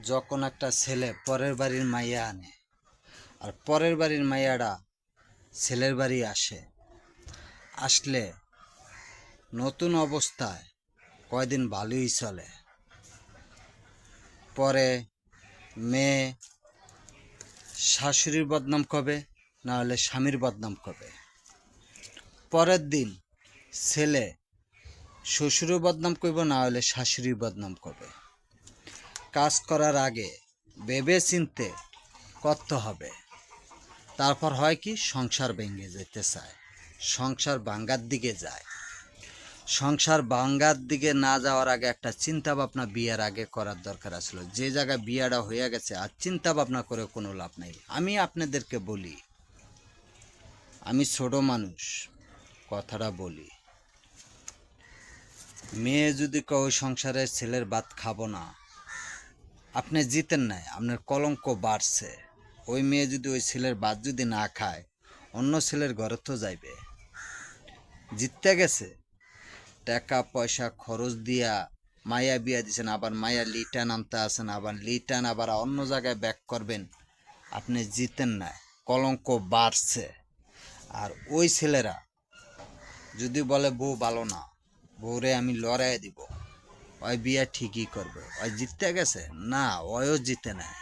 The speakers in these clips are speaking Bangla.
যখন একটা ছেলে পরের বাড়ির মাইয়া আনে আর পরের বাড়ির মাইয়াটা ছেলের বাড়ি আসলে নতুন অবস্থায় কয়দিন ভালোই চলে। পরে মেয়ে শাশুড়ির বদনাম করবে, না হলে স্বামীর বদনাম করবে। পরের দিন ছেলে শ্বশুরের বদনাম করবে, না হলে শাশুড়ির বদনাম করবে। কাজ করার আগে ভেবে চিনতে করতে হবে। তারপর হয় কি, সংসার ভেঙে যেতে চায়, সংসার ভাঙ্গার দিকে যায়। সংসার ভাঙ্গার দিকে না যাওয়ার আগে একটা চিন্তা ভাবনা বিয়ের আগে করার দরকার আসলো। যে জায়গায় বিয়েটা হয়ে গেছে আর চিন্তা ভাবনা করে কোনো লাভ নেই। আমি আপনাদেরকে বলি, আমি ছোট মানুষ, কথাটা বলি, মেয়ে যদি ওই সংসারে ছেলের ভাত খাবো না, আপনি জিতেন নাই, আপনার কলঙ্ক বাড়ছে। ওই মেয়ে যদি ওই ছেলের ভাত যদি না খায়, অন্য ছেলের ঘরে তো যাইবে। জিততে গেছে, টাকা পয়সা খরচ দিয়া মায়া বিয়া দিছেন, আবার মায়া লিটান আনতে আসেন, আবার লিটান আবার অন্য জায়গায় ব্যাক করবেন। আপনি জিতেন না, কলঙ্ক বাড়ছে। আর ওই ছেলেরা যদি বলে বউ ভালো না, বউরে আমি লড়াই দিব, ওই বিয়া ঠিকই করবে। ওই জিততে গেছে না, ওয়ও জিতে নেয়।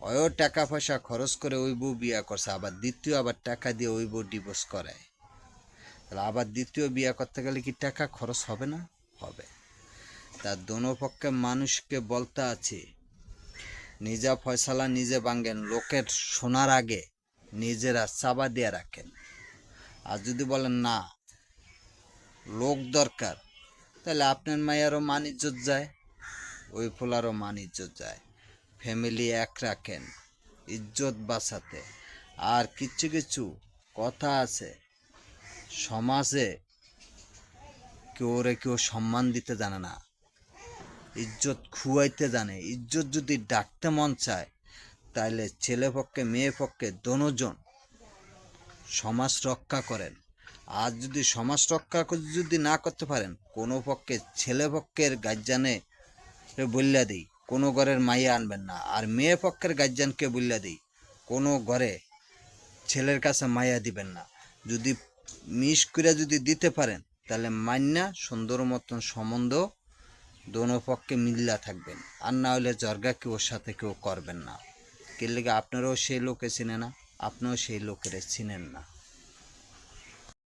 ওয়ও টাকা পয়সা খরচ করে ওই বউ বিয়া করছে, আবার দ্বিতীয় আবার টাকা দিয়ে ওই বউ ডিভোর্স করায়। তাহলে আবার দ্বিতীয় বিয়া করতে গেলে কি টাকা খরচ হবে না? হবে। তার দোনো পক্ষে মানুষকে বলতে আছে, নিজা ফয়সালা নিজে ভাঙ্গেন, লোকের শোনার আগে নিজেরা চাবা দিয়ে রাখেন। আর যদি বলেন না লোক দরকার, তাহলে আপনার মায়েরও মান ইজ্জত যায়, ওই ফোলারও মান ইজ্জত যায়। ফ্যামিলি এক রাখেন ইজ্জত বাঁচাতে। আর কিছু কিছু কথা আছে, সমাজে কেউ সম্মান দিতে জানে না, ইজ্জত খুয়াইতে জানে। ইজ্জত যদি ডাকতে মন চায়, তাহলে ছেলে পক্ষে মেয়ে পক্ষে দোনোজন সমাজ রক্ষা করেন। আর যদি সমাজ রক্ষা যদি না করতে পারেন, কোনো পক্ষে ছেলে পক্ষের গার্জিয়ানে বললা দিই কোনো ঘরের মাইয়া আনবেন না, আর মেয়ে পক্ষের গার্জিয়ানকে বললা দিই কোনো ঘরে ছেলের কাছে মাইয়া দিবেন না। যদি মিস করে যদি দিতে পারেন, তাহলে মান্না সুন্দর মতন সম্বন্ধ দোনো পক্ষে মিল্লা থাকবেন। আর না হলে জর্গা কেউর সাথে কেউ করবেন না। কে লেগে আপনারাও সেই লোকে চিনে না, আপনিও সেই লোকের চিনেন না।